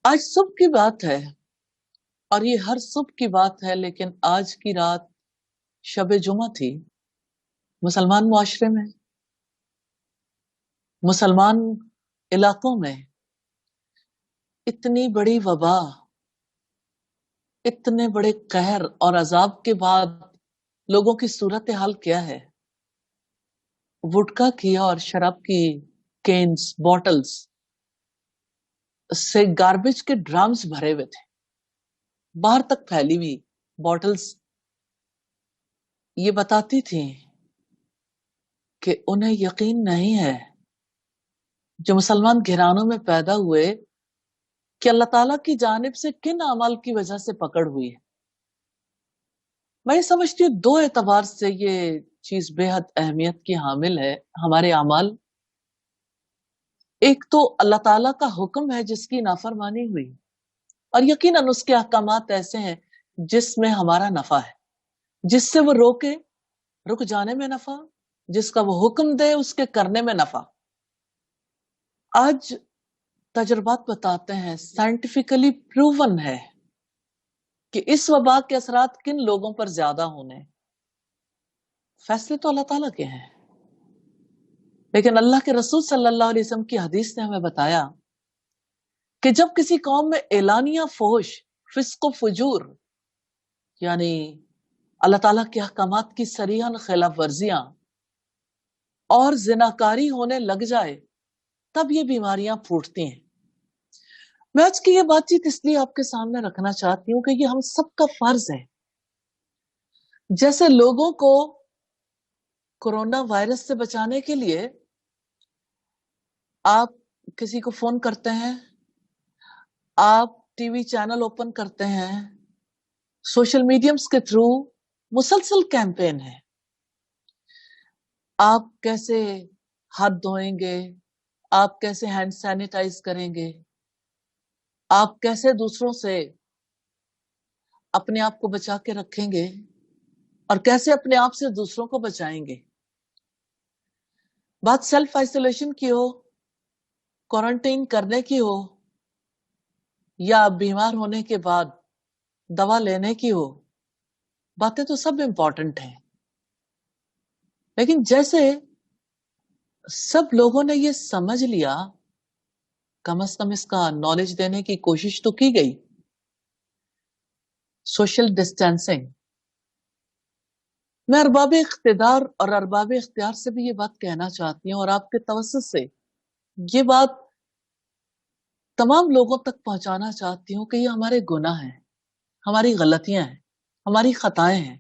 آج صبح کی بات ہے اور یہ ہر صبح کی بات ہے، لیکن آج کی رات شب جمعہ تھی۔ مسلمان معاشرے میں، مسلمان علاقوں میں اتنی بڑی وبا، اتنے بڑے قہر اور عذاب کے بعد لوگوں کی صورتحال کیا ہے؟ وڈکا کی اور شراب کی کینز، بوٹلز سے گاربیج کے ڈرامز بھرے ہوئے تھے، باہر تک پھیلی ہوئی بوٹلز یہ بتاتی تھیں کہ انہیں یقین نہیں ہے، جو مسلمان گھرانوں میں پیدا ہوئے، کہ اللہ تعالیٰ کی جانب سے کن اعمال کی وجہ سے پکڑ ہوئی ہے۔ میں یہ سمجھتی ہوں دو اعتبار سے یہ چیز بے حد اہمیت کی حامل ہے، ہمارے اعمال۔ ایک تو اللہ تعالیٰ کا حکم ہے جس کی نافرمانی ہوئی، اور یقیناً اس کے احکامات ایسے ہیں جس میں ہمارا نفع ہے، جس سے وہ روکے رک جانے میں نفع، جس کا وہ حکم دے اس کے کرنے میں نفع۔ آج تجربات بتاتے ہیں، سائنٹیفکلی پروون ہے کہ اس وبا کے اثرات کن لوگوں پر زیادہ ہونے۔ فیصلے تو اللہ تعالیٰ کے ہیں، لیکن اللہ کے رسول صلی اللہ علیہ وسلم کی حدیث نے ہمیں بتایا کہ جب کسی قوم میں اعلانیہ فحش، فسق و فجور، یعنی اللہ تعالیٰ کے احکامات کی صریحاً خلاف ورزیاں اور زناکاری ہونے لگ جائے، تب یہ بیماریاں پھوٹتی ہیں۔ میں آج کی یہ بات چیت اس لیے آپ کے سامنے رکھنا چاہتی ہوں کہ یہ ہم سب کا فرض ہے۔ جیسے لوگوں کو کورونا وائرس سے بچانے کے لیے آپ کسی کو فون کرتے ہیں، آپ ٹی وی چینل اوپن کرتے ہیں، سوشل میڈیمز کے تھرو مسلسل کیمپین ہے، آپ کیسے ہاتھ دھوئیں گے، آپ کیسے ہینڈ سینیٹائز کریں گے، آپ کیسے دوسروں سے اپنے آپ کو بچا کے رکھیں گے، اور کیسے اپنے آپ سے دوسروں کو بچائیں گے۔ بات سیلف آئسولیشن کی ہو، کوارنٹین کرنے کی ہو، یا بیمار ہونے کے بعد دوا لینے کی ہو، باتیں تو سب امپورٹنٹ ہیں، لیکن جیسے سب لوگوں نے یہ سمجھ لیا، کم از کم اس کا نالج دینے کی کوشش تو کی گئی۔ سوشل ڈسٹینسنگ، میں ارباب اقتدار اور ارباب اختیار سے بھی یہ بات کہنا چاہتی ہوں، اور آپ کے توسط سے یہ بات تمام لوگوں تک پہنچانا چاہتی ہوں کہ یہ ہمارے گناہ ہیں، ہماری غلطیاں ہیں، ہماری خطائیں ہیں،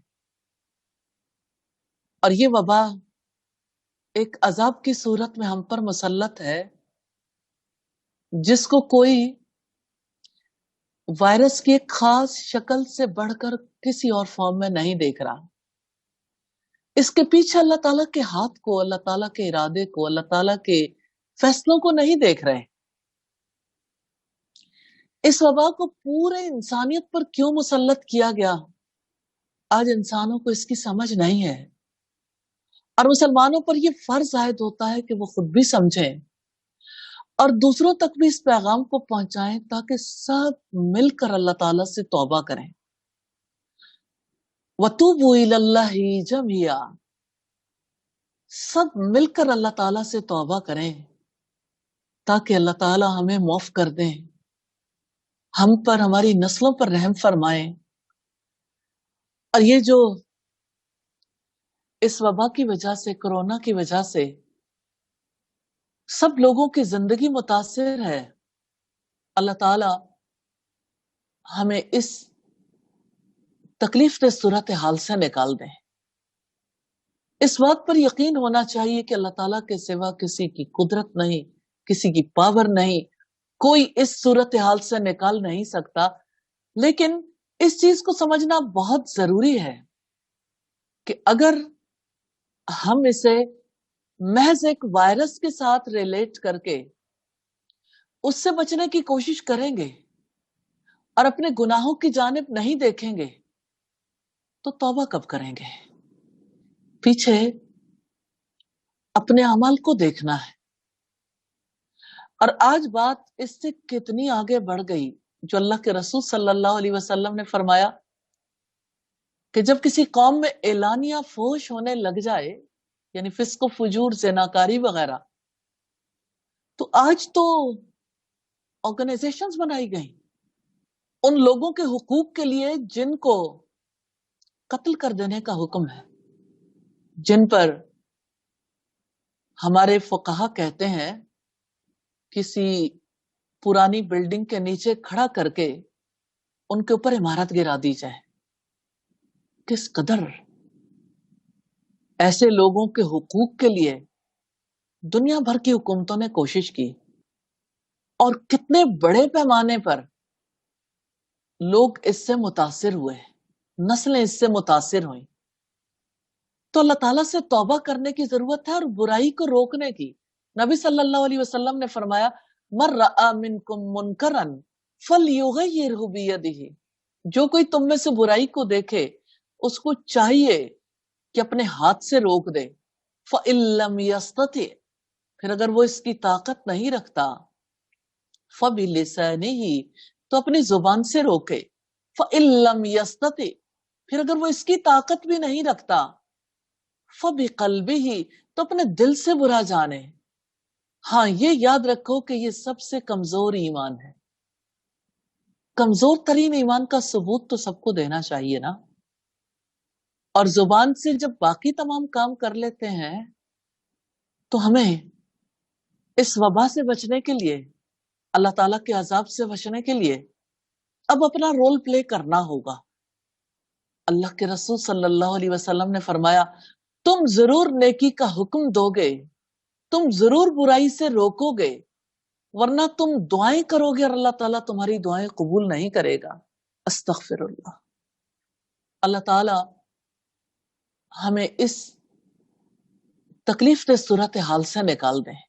اور یہ وبا ایک عذاب کی صورت میں ہم پر مسلط ہے، جس کو کوئی وائرس کی ایک خاص شکل سے بڑھ کر کسی اور فارم میں نہیں دیکھ رہا۔ اس کے پیچھے اللہ تعالیٰ کے ہاتھ کو، اللہ تعالیٰ کے ارادے کو، اللہ تعالیٰ کے فیصلوں کو نہیں دیکھ رہے۔ اس وبا کو پورے انسانیت پر کیوں مسلط کیا گیا، آج انسانوں کو اس کی سمجھ نہیں ہے، اور مسلمانوں پر یہ فرض عائد ہوتا ہے کہ وہ خود بھی سمجھیں اور دوسروں تک بھی اس پیغام کو پہنچائیں، تاکہ سب مل کر اللہ تعالیٰ سے توبہ کریں۔ وَتُوبُوا إِلَى اللَّهِ جَمِيعًا، سب مل کر اللہ تعالیٰ سے توبہ کریں تاکہ اللہ تعالیٰ ہمیں معاف کر دیں، ہم پر، ہماری نسلوں پر رحم فرمائیں۔ اور یہ جو اس وبا کی وجہ سے، کورونا کی وجہ سے سب لوگوں کی زندگی متاثر ہے، اللہ تعالیٰ ہمیں اس تکلیف دہ صورتحال سے نکال دیں۔ اس بات پر یقین ہونا چاہیے کہ اللہ تعالیٰ کے سوا کسی کی قدرت نہیں، کسی کی پاور نہیں، کوئی اس صورتحال سے نکال نہیں سکتا، لیکن اس چیز کو سمجھنا بہت ضروری ہے کہ اگر ہم اسے محض ایک وائرس کے ساتھ ریلیٹ کر کے اس سے بچنے کی کوشش کریں گے اور اپنے گناہوں کی جانب نہیں دیکھیں گے، تو توبہ کب کریں گے؟ پیچھے اپنے اعمال کو دیکھنا ہے، اور آج بات اس سے کتنی آگے بڑھ گئی، جو اللہ کے رسول صلی اللہ علیہ وسلم نے فرمایا کہ جب کسی قوم میں اعلانیہ فحش ہونے لگ جائے، یعنی فسق و فجور، زناکاری وغیرہ، تو آج تو آرگنائزیشنز بنائی گئی ان لوگوں کے حقوق کے لیے جن کو قتل کر دینے کا حکم ہے، جن پر ہمارے فقہا کہتے ہیں کسی پرانی بلڈنگ کے نیچے کھڑا کر کے ان کے اوپر عمارت گرا دی جائے۔ کس قدر ایسے لوگوں کے حقوق کے لیے دنیا بھر کی حکومتوں نے کوشش کی، اور کتنے بڑے پیمانے پر لوگ اس سے متاثر ہوئے، نسلیں اس سے متاثر ہوئیں۔ تو اللہ تعالیٰ سے توبہ کرنے کی ضرورت ہے اور برائی کو روکنے کی۔ نبی صلی اللہ علیہ وسلم نے فرمایا من رأى منکم منکرا فلیغیرہ بیدہ، جو کوئی تم میں سے برائی کو دیکھے اس کو چاہیے کہ اپنے ہاتھ سے روک دے۔ فإن لم يستطع، پھر اگر وہ اس کی طاقت نہیں رکھتا، فبلسانہ، تو اپنی زبان سے روکے۔ فإن لم يستطع، پھر اگر وہ اس کی طاقت بھی نہیں رکھتا، فبقلبہ، تو اپنے دل سے برا جانے۔ ہاں یہ یاد رکھو کہ یہ سب سے کمزور ایمان ہے۔ کمزور ترین ایمان کا ثبوت تو سب کو دینا چاہیے نا۔ اور زبان سے جب باقی تمام کام کر لیتے ہیں تو ہمیں اس وبا سے بچنے کے لیے، اللہ تعالیٰ کے عذاب سے بچنے کے لیے اب اپنا رول پلے کرنا ہوگا۔ اللہ کے رسول صلی اللہ علیہ وسلم نے فرمایا تم ضرور نیکی کا حکم دو گے، تم ضرور برائی سے روکو گے، ورنہ تم دعائیں کرو گے اور اللہ تعالیٰ تمہاری دعائیں قبول نہیں کرے گا۔ استغفر اللہ۔ اللہ تعالیٰ ہمیں اس تکلیف دہ صورتحال سے نکال دیں۔